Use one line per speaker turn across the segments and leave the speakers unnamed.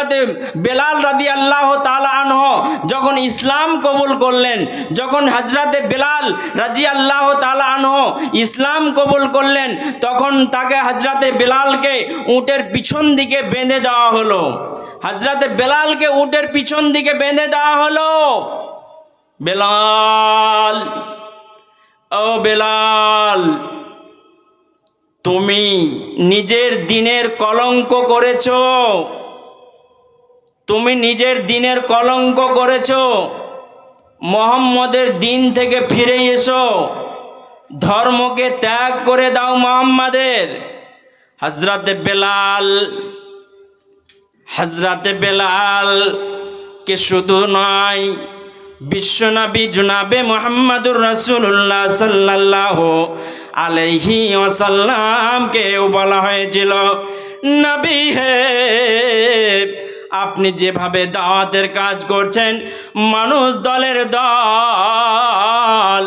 হযরতে বেলাল রাদিয়াল্লাহু তাআলা আনহু যখন ইসলাম কবুল করলেন, যখন হযরতে বেলাল রাদিয়াল্লাহু তাআলা আনহু ইসলাম কবুল করলেন, তখন তাকে হযরতে বেলালকে উটের পিছন দিকে বেঁধে দেওয়া হলো। হযরতে বেলালকে উটের পিছন দিকে বেঁধে দেওয়া হলো। বেলাল, ও বেলাল, তুমি নিজের দ্বীনের কলঙ্ক করেছো, তুমি নিজের দ্বীনের কলঙ্ক করেছো। মুহাম্মদের দ্বীন থেকে ফিরে এসো, ধর্মকে ত্যাগ করে দাও মুহাম্মাদের। হযরতে বেলাল কে শুধু নয়, বিশ্বনবী জনাবে মুহাম্মদুর রাসূলুল্লাহ সাল্লাল্লাহু আলাইহি ওয়াসাল্লামকেও বলা হয়েছিল, নবী হে, আপনি যেভাবে দাওয়াতের কাজ করছেন, মানুষ দলের দল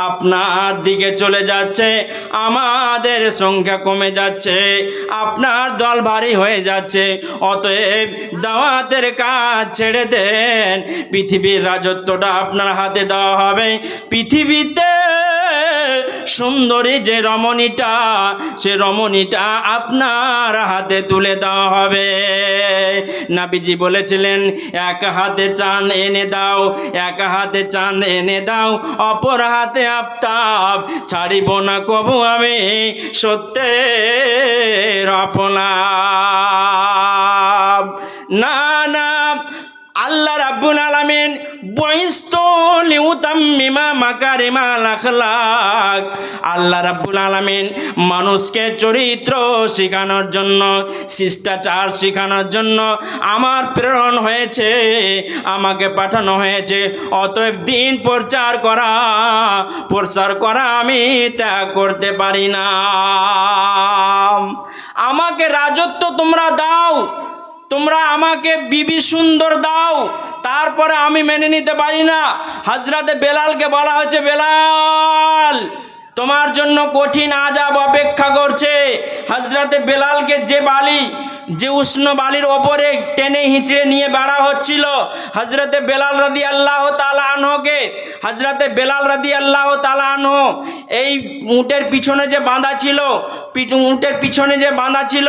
আপনার দিকে চলে যাচ্ছে, আমাদের সংখ্যা কমে যাচ্ছে, আপনার দল ভারী হয়ে যাচ্ছে। অতএব দাওয়াতের কাজ ছেড়ে দেন, পৃথিবীর রাজত্বটা আপনার হাতে দেওয়া হবে। পৃথিবীতে সুন্দরী যে রমণীটা, সে রমণীটা আপনার হাতে তুলে দেওয়া হবে। নবীজি বলেছিলেন, এক হাতে চাঁদ এনে দাও, এক হাতে চাঁদ এনে দাও, অপর হাতে আফতাব, ছাড়িব না কবু আমি সত্যের আপনা। না না, আল্লাহ রাব্বুল আলামিন বুইস্তু লিউতাম্মিমা মাকারিমাল আখলাক, আল্লাহ রাব্বুল আলামিন মানুষকে চরিত্র শেখানোর জন্য, শিষ্টাচার শেখানোর জন্য আমার প্রেরণ হয়েছে, আমাকে পাঠানো হয়েছে। অতএব দ্বীন প্রচার করা আমি ত্যাগ করতে পারি না। আমাকে রাজত্ব তোমরা দাও, তোমরা আমাকে বিবি সুন্দর দাও, তারপরে আমি মেনে নিতে পারি না। হযরতে বেলালকে বলা হচ্ছে, বেলাল, তোমার জন্য কঠিন আযাব অপেক্ষা করছে। হযরতে বেলালকে যে উষ্ণ বালির ওপরে টেনে হিঁচড়ে নিয়ে বেড়া হচ্ছিল, হযরতে বেলাল রাদিয়াল্লাহু তাআলা আনহুকে, হযরতে বেলাল রাদিয়াল্লাহু তাআলা আনহু এই উটের পিছনে যে বাঁধা ছিল,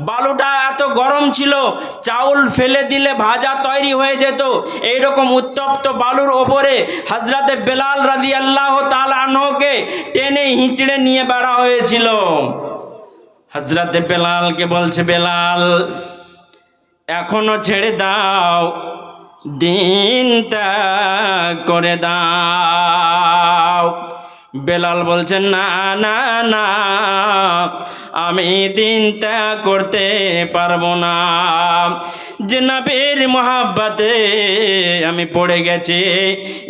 বালুটা এত গরম ছিল, চাউল ফেলে দিলে ভাজা তৈরি হয়ে যেত। এইরকম উত্তপ্ত বালুর ওপরে হযরতে বেলাল রাদিয়াল্লাহু তাআলা আনহুকে টেনে হিঁচড়ে নিয়ে বেড়া হয়েছিল। হযরতে বেলালকে বলছে, বেলাল, এখনো ছেড়ে দাও, দ্বীন ত্যাগ করে দাও। বেলাল বলছেন, না না না, আমি দ্বীন ত্যাগ করতে পারবো না। যে নবীর মহব্বতে আমি পড়ে গেছি,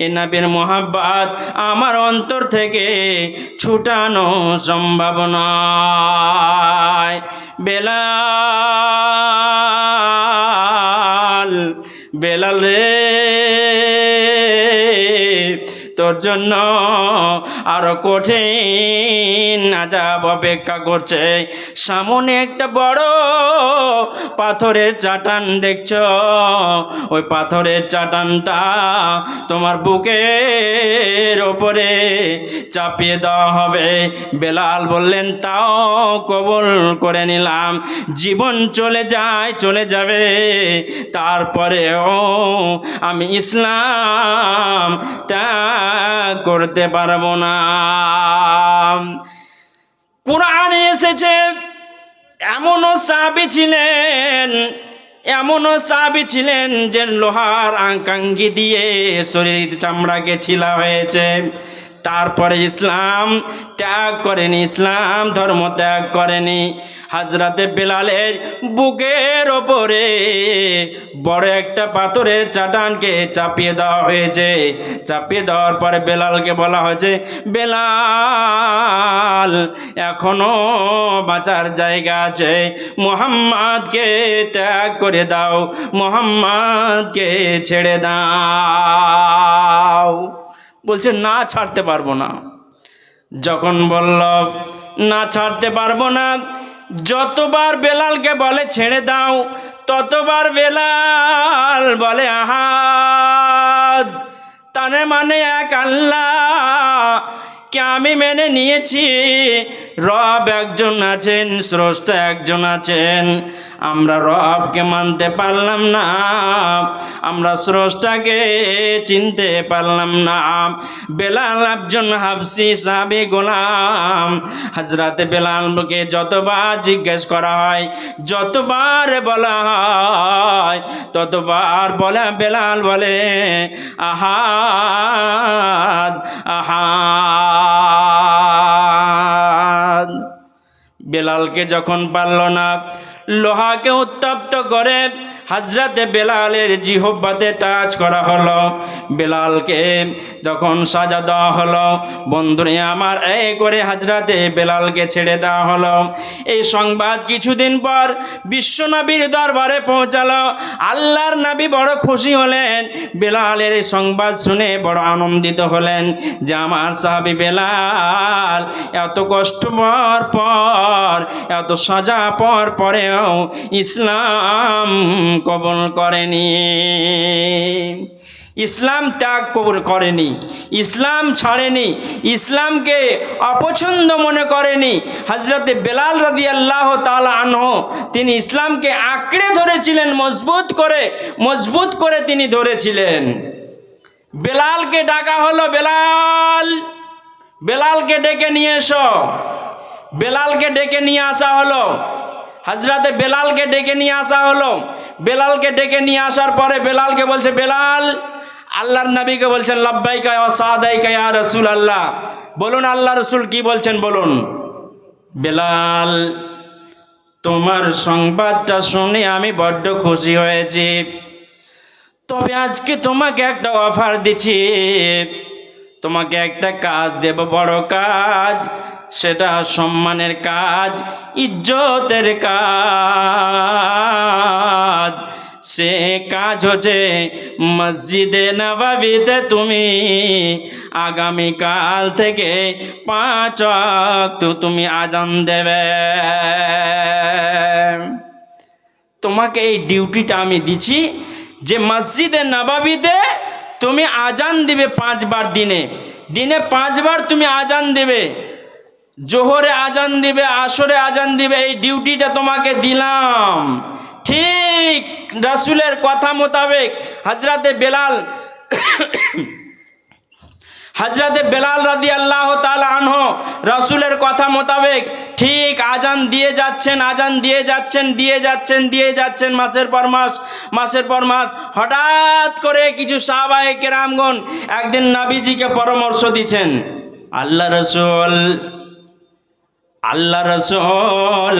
এ নবীর মহব্বত আমার অন্তর থেকে ছুটানো সম্ভব নয়। বেলাল রে, তোর জন্য আরো কঠিন আযাব অপেক্ষা করছে। সামনে একটা বড় পাথরের চাটান দেখছো, ওই পাথরের চাটানটা তোমার বুকের ওপরে চাপিয়ে দেওয়া হবে। বেলাল বললেন, তাও কবুল করে নিলাম, জীবন চলে যাবে, তারপরেও আমি ইসলাম ত্যাগ করতে পারবো না। কুরআনে এসেছে, এমনও সাহাবী ছিলেন যে লোহার আঙ্কাঙ্গি দিয়ে শরীর চামড়াকে ছিলা হয়েছে, তারপরে ইসলাম ত্যাগ করেনি, ইসলাম ধর্ম ত্যাগ করেনি। হযরতে বেলালের বুকের ওপরে বড় একটা পাথরের চাটানকে চাপিয়ে দেওয়া হয়েছে। চাপিয়ে দেওয়ার পরে বেলালকে বলা হয়েছে, বেলাল, এখনো বাঁচার জায়গা আছে, মুহাম্মদকে ত্যাগ করে দাও, মুহাম্মদকে ছেড়ে দাও। বলছে, না, ছাড়তে পারবো না। যখন বলল না ছাড়তে পারবো না, যতবার বেলালকে বলে ছেড়ে দাও, ততবার বেলাল বলে আহাদ, তার মানে এক আল্লাহ কে আমি মেনে নিয়েছি, রব একজন আছেন, স্রষ্টা একজন আছেন। আমরা রবকে মানতে পারলাম না, আমরা স্রষ্টাকে চিনতে পারলাম না। বেলাল একজন হাবশি সাহাবী গোলাম। হযরতে বেলালকে যতবার জিজ্ঞেস করা হয়, যতবার বলা হয়, ততবার বলে বেলাল বলে আহাদ আহাদ। বেলালকে যখন পারল না, লোহাকে উত্তপ্ত করে হযরতে বেলালের জিহ্বাতে টাচ করা হলো। বেলালকে যখন সাজা দেওয়া হলো, বন্ধুরে আমার, এই করে হযরতে বেলালকে ছেড়ে দেওয়া হলো। এই সংবাদ কিছুদিন পর বিশ্বনবীর দরবারে পৌঁছালো। আল্লাহর নবী বড় খুশি হলেন, বেলালের এই সংবাদ শুনে বড় আনন্দিত হলেন যে আমার সাহাবী বেলাল এত কষ্ট পর, এত সাজা পরেও ইসলাম কবুল করেনি, ইসলাম ত্যাগ করেনি, ইসলাম ছাড়েনি, ইসলামকে অপছন্দ মনে করেনি। হযরতে বেলাল রাদিয়াল্লাহু তাআলা আনহু তিনি ইসলামকে আঁকড়ে ধরেছিলেন, মজবুত করে তিনি ধরেছিলেন। বেলালকে ডাকা হলো, বেলালকে ডেকে নিয়ে এসো। বেলালকে ডেকে নিয়ে আসা হলো, হযরতে বেলালকে ডেকে নিয়ে আসা হলো। বেলালকে ডেকে নিয়ে আসার পরে বেলালকে বলছে, বেলাল আল্লাহর নবীকে বলছেন, লাব্বাইকা ওয়া সাদাইকা ইয়া রাসূলুল্লাহ, বলুন আল্লাহ রাসূল কি বলছেন বলুন। বেলাল, তোমার সংবাদটা শুনে আমি বড্ড খুশি হয়েছি, তবে আজকে তোমাকে একটা অফার দিচ্ছি, তোমাকে একটা কাজ দেব, বড় কাজ, সেটা সম্মানের কাজ, ইজ্জতের কাজ। সে কাজ হচ্ছে মসজিদে নববীতে তুমি আগামীকাল থেকে 5 ওয়াক্ত তুমি আজান দেবে। তোমাকে এই ডিউটিটা আমি দিচ্ছি যে মসজিদে নববীতে তুমি আজান দিবে 5 বার, দিনে 5 বার তুমি আজান দেবে। জোহরে আজান দিবে, আসরে আজান দিবে, এই ডিউটিটা তোমাকে দিলাম। ঠিক রাসূলের কথা মোতাবেক হযরতে বেলাল রাদিয়াল্লাহু তাআলা আনহু রাসূলের কথা মোতাবেক ঠিক আজান দিয়ে যাচ্ছেন মাসের পর মাস। হঠাৎ করে কিছু সাহাবায়ে কেরামগণ একদিন নবীজিকে পরামর্শ দিচ্ছেন, আল্লাহ রাসূল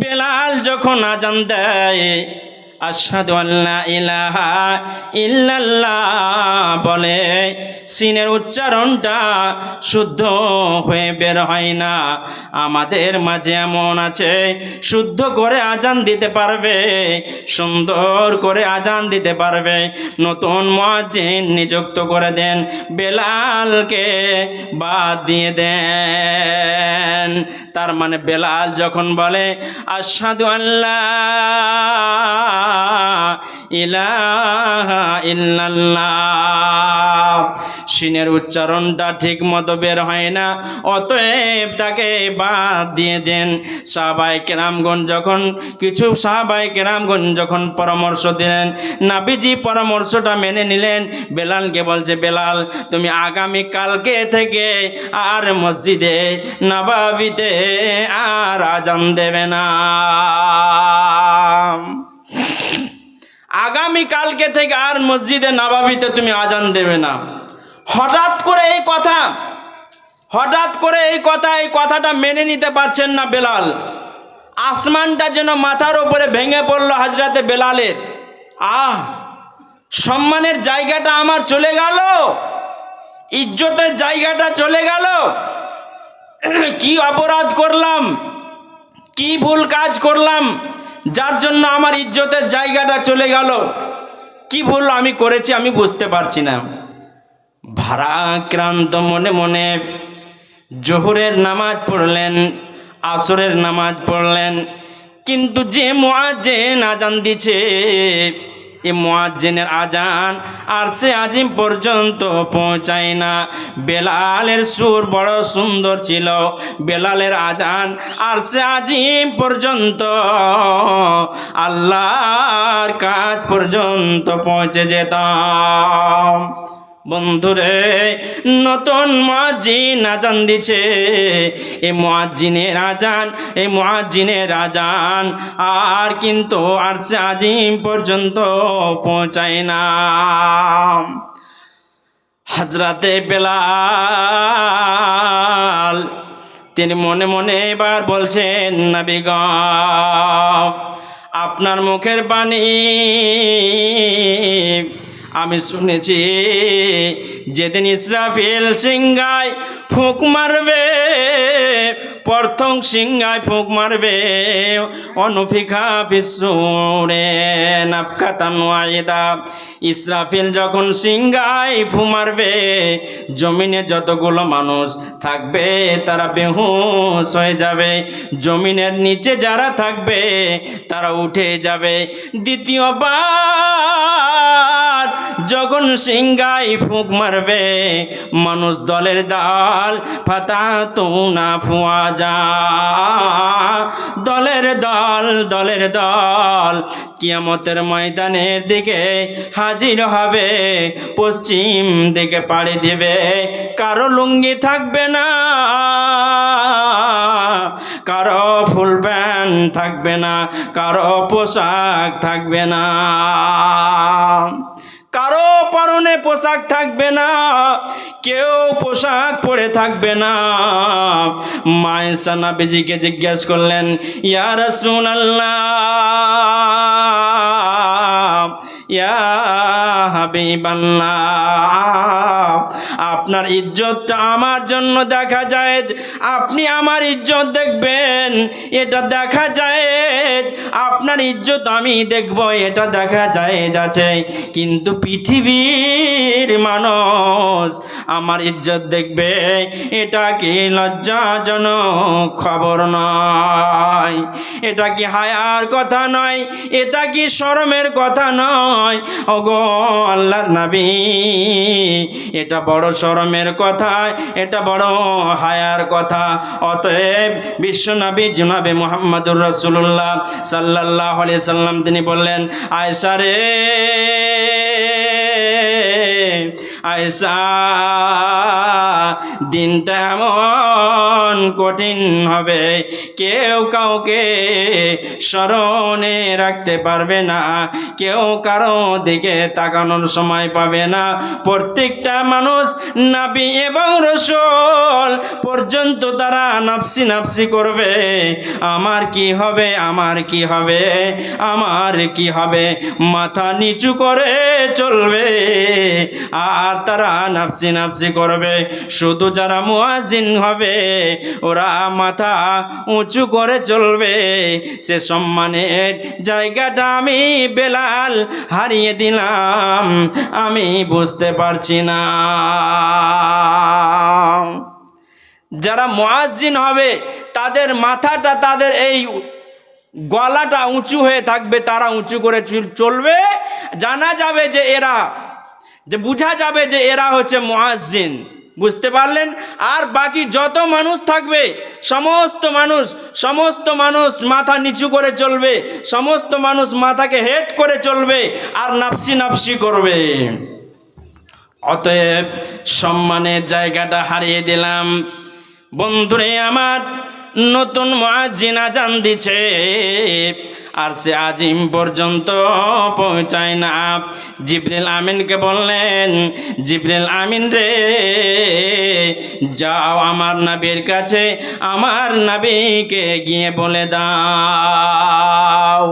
বেলাল যখন আজান দেয়, আশহাদু আল্লা ইলাহা ইল্লাল্লাহ বলে, সিনের উচ্চারণটা শুদ্ধ হয়ে বের হয় না। আমাদের মাঝে এমন আছে শুদ্ধ করে আজান দিতে পারবে, সুন্দর করে আজান দিতে পারবে, নতুন মুয়াজ্জিন নিযুক্ত করে দেন, বেলালকে বাদ দিয়ে দেন। তার মানে বেলাল যখন বলে আশহাদু আল্লা ইলাহা ইল্লাল্লাহ, সিনের উচ্চারণটা ঠিক মতো বের হয় না, অতএব তাকে বাদ দিয়ে দেন। সাহাবায়ে কেরামগণ যখন পরামর্শ দিলেন, নবীজি পরামর্শটা মেনে নিলেন। বেলালকে বলছে, বেলাল তুমি আগামী কালকে থেকে আর মসজিদে নববীতে আর আজান দেবে না, আগামী কালকে থেকে আর মসজিদে নববীতে তুমি আজান দেবে না। হঠাৎ করে এই কথাটা মেনে নিতে পারছেন না বেলাল। আসমানটা যেন মাথার উপরে ভেঙে পড়ল হযরতে বেলালের। সম্মানের জায়গাটা আমার চলে গেল, ইজ্জতের জায়গাটা চলে গেল। কি অপরাধ করলাম, কি ভুল কাজ করলাম যার জন্য আমার ইজ্জতের জায়গাটা চলে গেল? কি ভুল আমি করেছি আমি বুঝতে পারছি না। ভারাক্রান্ত মনে জোহরের নামাজ পড়লেন, আসরের নামাজ পড়লেন, কিন্তু যে মুয়াজ্জিন আজান দিছে এই মুয়াজ্জিনের আজান আরশে আজিম পর্যন্ত পৌঁছায় না। বেলালের সুর বড় সুন্দর ছিল, বেলালের আজান আরশে আজিম পর্যন্ত আল্লাহর কাছ পর্যন্ত পৌঁছে যেতাম। বন্ধুরে, নতুন মুয়াজ্জিন আজান দিছে, এই মুয়াজ্জিনের আজান, এই মুয়াজ্জিনের আজান আর কিন্তু আরশে আজিম পর্যন্ত পৌঁছায় না। হযরতে বেলাল তিনি মনে মনে এবার বলছেন, নবী গো, আপনার মুখের বাণী আমি শুনেছি, যেদিন ইসরাফিল সিংহায় ফুঁক মারবে, প্রথম সিংহায় ফুঁক মারবে, অনুফিখা ফিসসূরে নাফখাতান ওয়াহিদা, ইসরাফিল যখন সিংহায় ফু মারবে, জমিনে যতগুলো মানুষ থাকবে তারা বেহুশ হয়ে যাবে, জমিনের নিচে যারা থাকবে তারা উঠে যাবে। দ্বিতীয়বার যখন সিংহায় ফুঁক মারবে, মানুষ দলের দল ফাতা তুনা ফুয়া যা, দলের দল দলের দল কিয়ামতের ময়দানের দিকে হাজির হবে, পশ্চিম দিকে পাড়ি দেবে। কারো লুঙ্গি থাকবে না, কারো ফুল প্যান্ট থাকবে না, কারো পোশাক থাকবে না, কারো পরনে পোশাক থাকবে না, কেউ পোশাক পরে থাকবে না। মায়েশা নবীজিকে জিজ্ঞেস করলেন, ইয়া রাসূলুল্লাহ, ইয়া হাবিবাল্লাহ, আপনার ইজ্জতটা আমার জন্য দেখা যায়, আপনি আমার ইজ্জত দেখবেন এটা দেখা যায়, আপনার ইজ্জত আমি দেখব এটা দেখা যায় যাচ্ছে, কিন্তু পৃথিবীর মানুষ আমার ইজ্জত দেখবে এটা কি লজ্জাজনক খবর নয়, এটা কি হায়ার কথা নয়, এটা কি শরমের কথা নয়? ওগো আল্লাহর নবী, এটা বড় শরমের কথা, এটা বড় হায়ার কথা। অতএব বিশ্বনবী জনাবে মুহাম্মদুর রাসূলুল্লাহ সাল্লাল্লাহু আলাইহি সাল্লাম তিনি বললেন, আয়েশা রে, আয়েশা, দিনটা এমন কঠিন হবে, কেউ কাউকে স্মরণে রাখতে পারবে না, কেউ কারো দিকে তাকানোর সময় পাবে না। প্রত্যেকটা মানুষ নবী এবং রাসূল পর্যন্ত তারা নাফসি নাফসি করবে, আমার কি হবে, আমার কি হবে, আমার কি হবে, মাথা নিচু করে চলবে আর তারা নাফসি নাফসি করবে। শুধু যারা মুয়াজ্জিন হবে ওরা মাথা উঁচু করে চলবে। সে সম্মানের জায়গাটা আমি বেলাল হারিয়ে দিলাম, আমি বুঝতে পারছি না। যারা মুয়াজ্জিন হবে তাদের মাথাটা, তাদের এই গলাটা উঁচু হয়ে থাকবে, তারা উঁচু করে চলবে, জানা যাবে যে এরা, যে বোঝা যাবে যে এরা হচ্ছে মুয়াজ্জিন। বুঝতে পারলেন? আর বাকি যত মানুষ থাকবে সমস্ত মানুষ মাথা নিচু করে চলবে, সমস্ত মানুষ মাথাকে হেট করে চলবে আর নাফসি নাফসি করবে। অতএব সম্মানের জায়গাটা হারিয়ে দিলাম। বন্ধুরে আমার, নতুন মুয়াজ্জিন আজান দিছে আর সে আজিম পর্যন্ত পৌঁছায় না। জিবরিল আমিনকে বললেন, জিবরিল আমিন রে, যাও আমার নবীর কাছে, আমার নবীকে গিয়ে বলে দাও।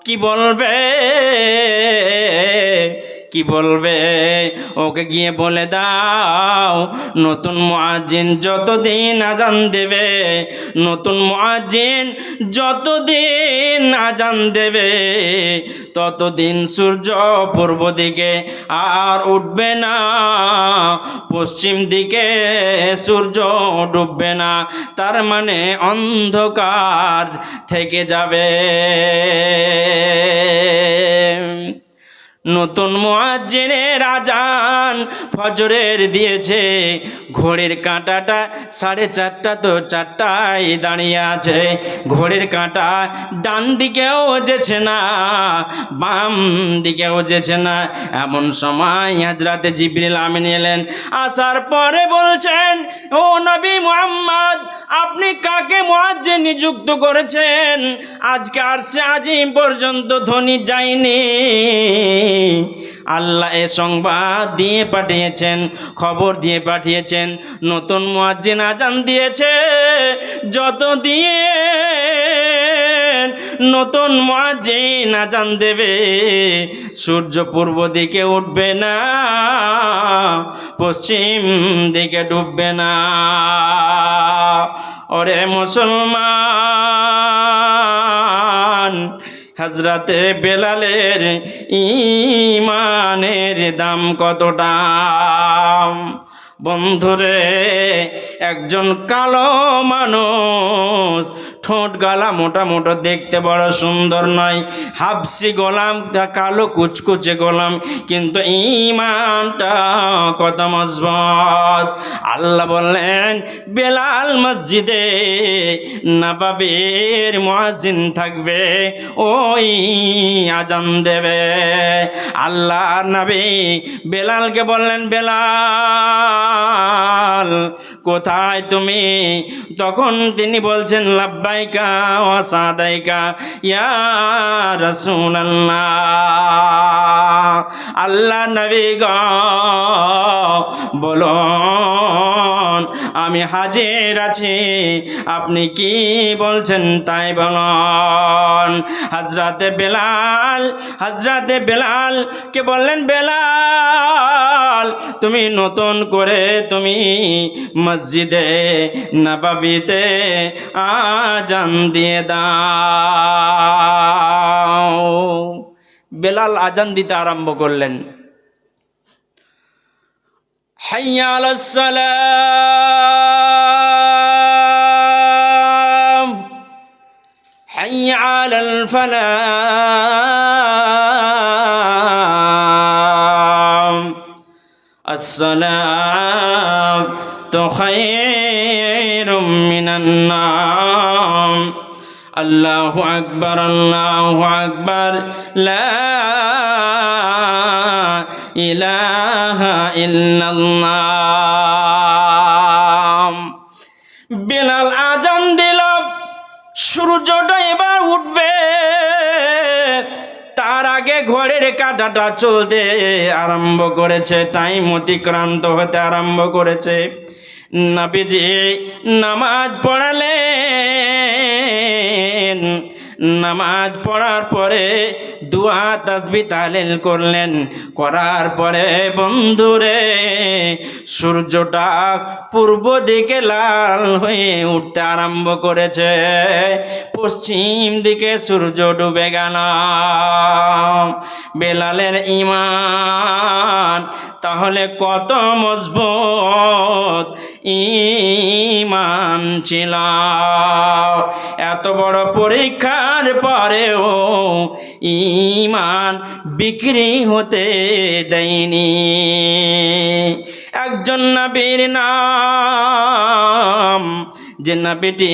কি বলবে? কি বলবে? ওকে গিয়ে বলে দাও নতুন মুয়াজ্জিন যতদিন আজান দেবে, নতুন মুয়াজ্জিন যতদিন আজান দেবে ততদিন সূর্য পূর্ব দিকে আর উঠবে না, পশ্চিম দিকে সূর্য ডুববে না। তার মানে অন্ধকার থেকে যাবে। নতুন মুয়াজ্জিনের আজান ফজরের দিয়েছে, ঘড়ির কাঁটাটা 4:30, তো 4টায় দাঁড়িয়ে আছে। ঘড়ির কাঁটা ডান দিকেও যেছে না, বাম দিকেও যেছে না। এমন সময় হযরত জিবরিল আমিন এলেন, আসার পরে বলছেন, ও নবী মুহাম্মদ, আপনি কাকে মুয়াজ্জিন নিযুক্ত করেছেন? আজকে আরশে আজিম পর্যন্ত ধ্বনি যায়নি। আল্লাহ এ সংবাদ দিয়ে পাঠিয়েছেন, খবর দিয়ে পাঠিয়েছেন, নতুন মুয়াজ্জিন আজান দিয়েছে। যতদিন নতুন মুয়াজ্জিন আজান দেবে সূর্য পূর্ব দিকে উঠবে না, পশ্চিম দিকে ডুববে না। ওরে মুসলমান, হযরতে বেলালের ঈমানের দাম কতটা? বন্ধুরে, একজন কালো মানুষ, ঠোঁট গলা মোটা মোটা, দেখতে বড় সুন্দর নয়, হাবশি গোলাম, কালো কুচকুচে গোলাম, কিন্তু ঈমানটা কত মজবুত। আল্লাহ বললেন, বেলাল মসজিদে নববীর মুয়াজ্জিন থাকবে, ওই আজান দেবে। আল্লাহর নবী বেলালকে বললেন, বেলাল কোথায় তুমি? তখন তিনি বলছেন, লাব্বাইকা ওয়া সাদাইকা ইয়া রাসূলুল্লাহ। আল্লাহ নবী গো বলুন, আমি হাজির আছি, আপনি কি বলছেন তাই বলুন। হযরতে বেলাল কে বললেন, বেলাল তুমি নতুন করে তুমি মসজিদে নববীতে আজান দিয়ে দাও। বেলাল আজান দিতে আরম্ভ করলেন, হাইয়া আলাস সালাম, হাইয়া আলাল ফালাহ, আসসালাতু খায়রুম মিনান নাওম, আল্লাহু আকবার, আল্লাহু আকবার, লা ইলাহা ইল্লাল্লাহ। বেলাল আজান দিল, সূর্যটা এবার উঠবে, তার আগে ঘড়ির কাঁটাটা চলতে আরম্ভ করেছে, টাইম অতিক্রান্ত হতে আরম্ভ করেছে। নবীজি নামাজ পড়ালেন, নামাজ পড়ার পরে দুয়া তাসবিহ তাহলিল করলেন, করার পরে বন্ধুরে সূর্যটা পূর্ব দিকে লাল হয়ে উঠতে আরম্ভ করেছে, পশ্চিম দিকে সূর্য ডুবে গেল। বেলালের ঈমান তাহলে কত মজবুত ঈমান ছিল! এত বড় পরীক্ষার পরেও ঈমান বিক্রি হতে দেয়নি। একজন নবীর নাম, যে নবীটি